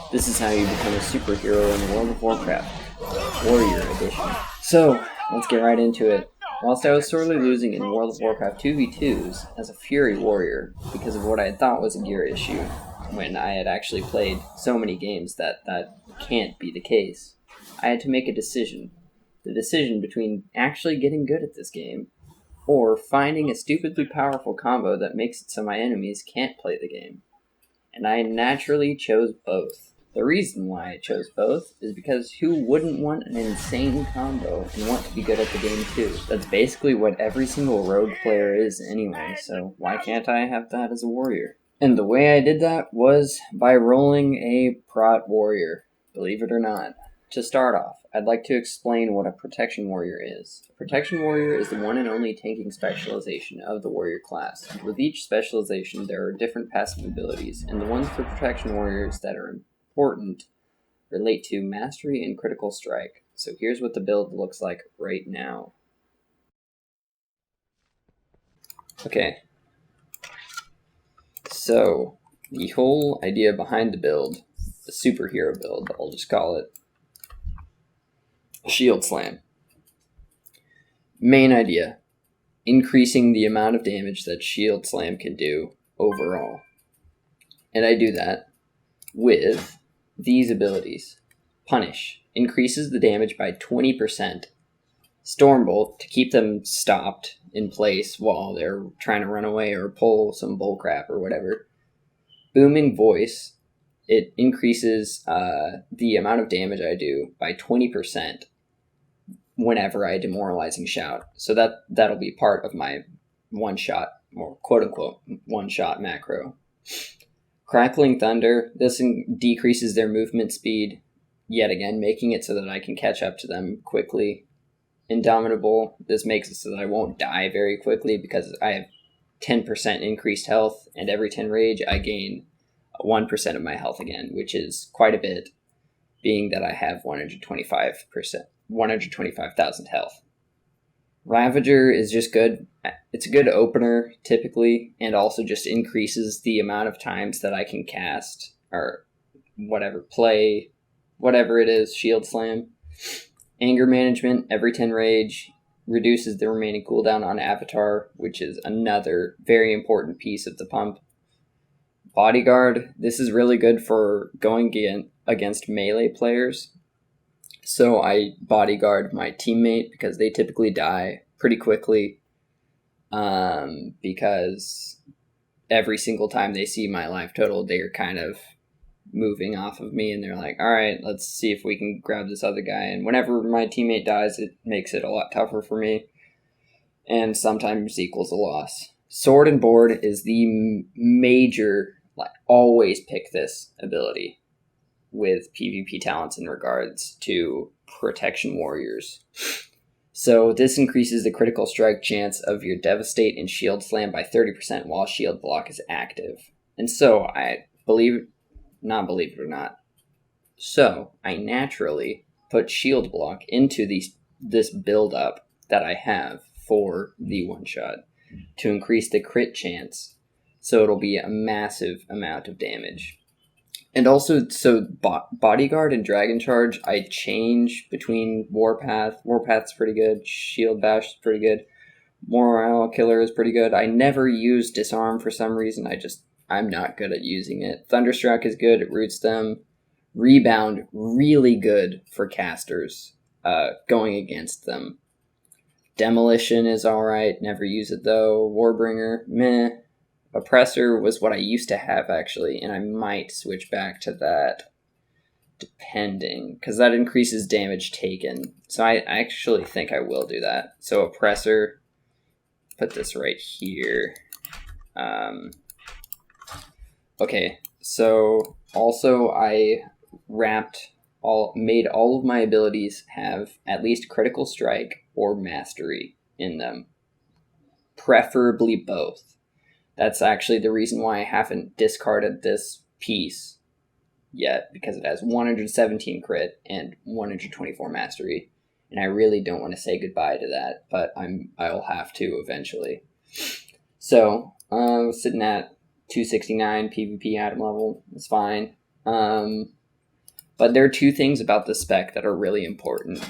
This is how you become a superhero in World of Warcraft, Warrior Edition. So, let's get right into it. Whilst I was sorely losing in World of Warcraft 2v2s as a Fury Warrior because of what I thought was a gear issue, when I had actually played so many games that can't be the case, I had to make a decision. The decision between actually getting good at this game or finding a stupidly powerful combo that makes it so my enemies can't play the game. And I naturally chose both. The reason why I chose both is because who wouldn't want an insane combo and want to be good at the game too? That's basically what every single rogue player is anyway, so why can't I have that as a warrior? And the way I did that was by rolling a prot warrior, believe it or not. To start off, I'd like to explain what a protection warrior is. A protection warrior is the one and only tanking specialization of the warrior class. With each specialization, there are different passive abilities, and the ones for protection warriors that are important relate to mastery and critical strike. So here's what the build looks like right now. Okay. So, the whole idea behind the build, the superhero build, I'll just call it, Shield Slam. Main idea, increasing the amount of damage that Shield Slam can do overall. And I do that with these abilities. Punish, increases the damage by 20%. Stormbolt, to keep them stopped in place while they're trying to run away or pull some bullcrap or whatever. Booming Voice, it increases the amount of damage I do by 20% whenever I demoralizing shout. So that'll be part of my one-shot, or quote-unquote, one-shot macro. Crackling Thunder, this decreases their movement speed, yet again, making it so that I can catch up to them quickly. Indomitable, this makes it so that I won't die very quickly because I have 10% increased health, and every 10 rage I gain 1% of my health again, which is quite a bit, being that I have 125,000 health. Ravager is just good. It's a good opener, typically, and also just increases the amount of times that I can cast, or play whatever it is, Shield Slam. Anger Management, every 10 rage, reduces the remaining cooldown on Avatar, which is another very important piece of the pump. Bodyguard, this is really good for going against melee players. So I bodyguard my teammate because they typically die pretty quickly, because every single time they see my life total, they're kind of moving off of me and they're like, all right, let's see if we can grab this other guy. And whenever my teammate dies, it makes it a lot tougher for me, and sometimes equals a loss. Sword and Board is the major, always pick this ability with PvP talents in regards to protection warriors. So this increases the critical strike chance of your Devastate and Shield Slam by 30% while Shield Block is active. And so I believe it or not, so I naturally put Shield Block into this build up that I have for the one shot to increase the crit chance, so it'll be a massive amount of damage. And also, so Bodyguard and Dragon Charge, I change between Warpath. Warpath's pretty good. Shield Bash is pretty good. Morale Killer is pretty good. I never use Disarm for some reason. I'm not good at using it. Thunderstruck is good. It roots them. Rebound, really good for casters going against them. Demolition is alright. Never use it though. Warbringer, meh. Oppressor was what I used to have, actually, and I might switch back to that, depending, because that increases damage taken. So I actually think I will do that. So Oppressor, put this right here. Okay, so also I made all of my abilities have at least critical strike or mastery in them, preferably both. That's actually the reason why I haven't discarded this piece yet, because it has 117 crit and 124 mastery, and I really don't want to say goodbye to that, but I'll have to eventually. So, sitting at 269 PvP item level, it's fine. But there are two things about the spec that are really important.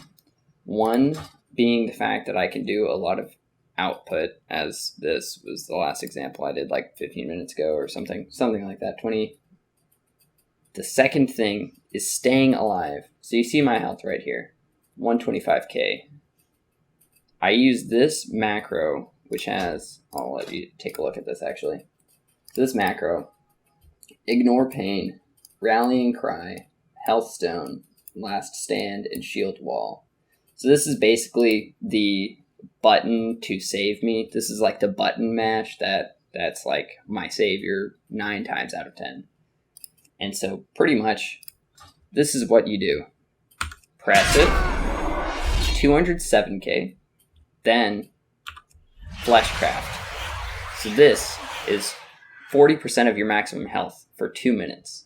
One being the fact that I can do a lot of output, as this was the last example I did like 15 minutes ago or something like that, 20. The second thing is staying alive. So you see my health right here, 125k. I use this macro, which has, I'll let you take a look at this actually. This macro, ignore pain, rallying cry, health stone, last stand, and shield wall. So this is basically the button to save me. This is like the button mash that's like my savior 9 times out of 10. And so pretty much this is what you do. Press it, 207k, then Fleshcraft. So this is 40% of your maximum health for 2 minutes.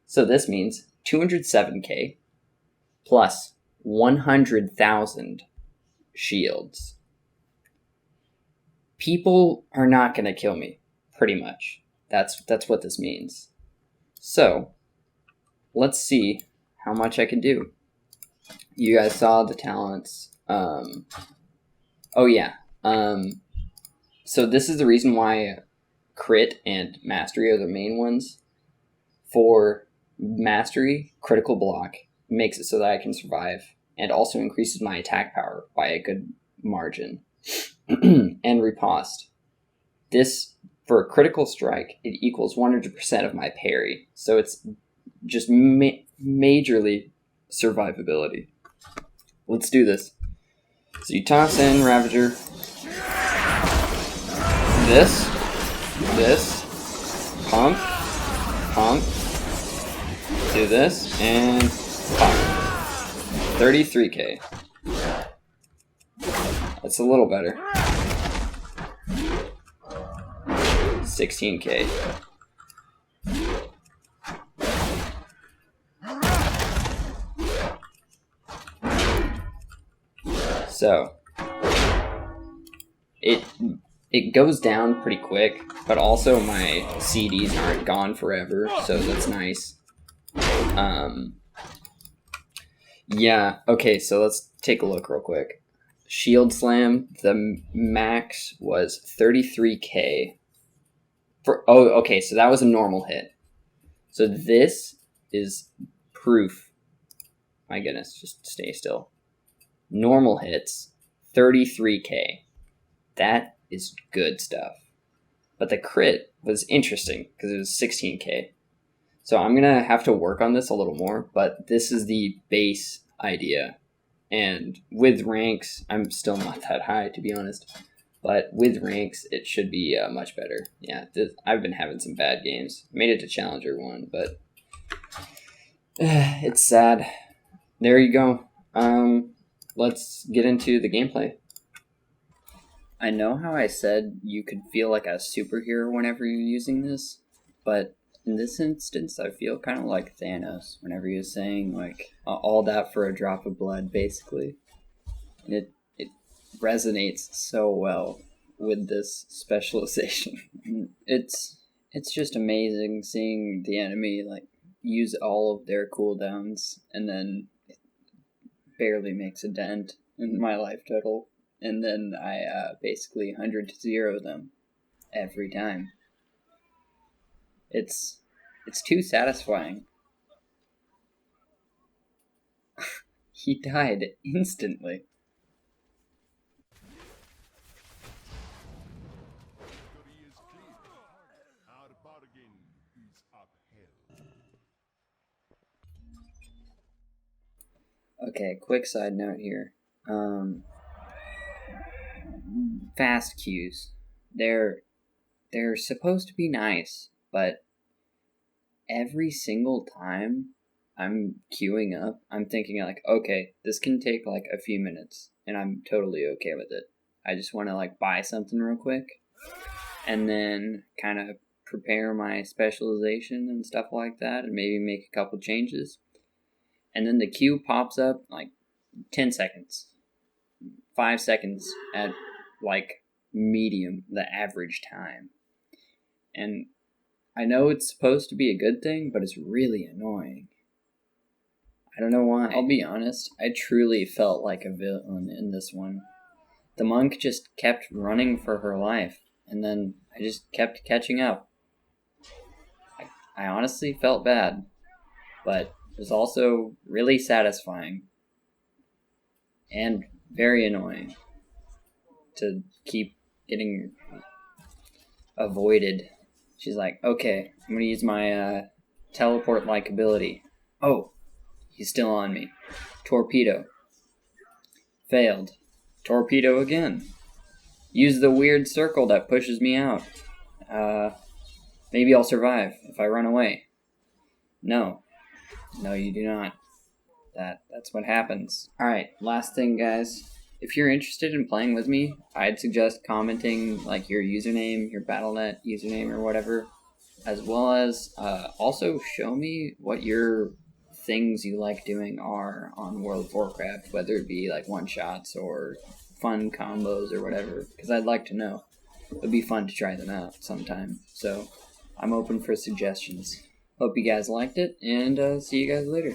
So this means 207k plus 100,000 shields. People are not going to kill me, pretty much. That's what this means. So let's see how much I can do. You guys saw the talents. So this is the reason why crit and mastery are the main ones. For mastery, critical block makes it so that I can survive and also increases my attack power by a good margin. And riposte. This, for a critical strike, it equals 100% of my parry. So it's just majorly survivability. Let's do this. So you toss in Ravager. This, pump, do this, and pump. 33k. That's a little better. 16k. So it goes down pretty quick, but also my CDs aren't gone forever, so that's nice. Yeah, okay, so let's take a look real quick. Shield Slam, the max was 33k. Okay, so that was a normal hit. So this is proof. My goodness, just stay still. Normal hits, 33k. That is good stuff. But the crit was interesting because it was 16k. So I'm going to have to work on this a little more, but this is the base idea. And with ranks, I'm still not that high, to be honest. But with ranks, it should be much better. Yeah, I've been having some bad games. Made it to Challenger 1, but it's sad. There you go. Let's get into the gameplay. I know how I said you could feel like a superhero whenever you're using this, but in this instance, I feel kind of like Thanos whenever he was saying, like, all that for a drop of blood, basically. And it resonates so well with this specialization. It's just amazing seeing the enemy, like, use all of their cooldowns, and then it barely makes a dent in my life total. And then I basically 100-0 them every time. It's too satisfying. He died instantly. Okay, quick side note here. Fast queues. They're supposed to be nice, but every single time I'm queuing up, I'm thinking like, okay, this can take like a few minutes, and I'm totally okay with it. I just want to like buy something real quick, and then kind of prepare my specialization and stuff like that, and maybe make a couple changes. And then the queue pops up like 10 seconds, 5 seconds at like medium, the average time. And I know it's supposed to be a good thing, but it's really annoying. I don't know why. I'll be honest, I truly felt like a villain in this one. The monk just kept running for her life, and then I just kept catching up. I honestly felt bad, but it was also really satisfying and very annoying to keep getting avoided. She's like, okay, I'm gonna use my teleport-like ability. Oh, he's still on me. Torpedo. Failed. Torpedo again. Use the weird circle that pushes me out. Maybe I'll survive if I run away. No. No, you do not. That's what happens. Alright, last thing, guys. If you're interested in playing with me, I'd suggest commenting like your username, your Battle.net username or whatever, as well as also show me what your things you like doing are on World of Warcraft, whether it be like one-shots or fun combos or whatever, because I'd like to know. It would be fun to try them out sometime. So I'm open for suggestions. Hope you guys liked it, and see you guys later.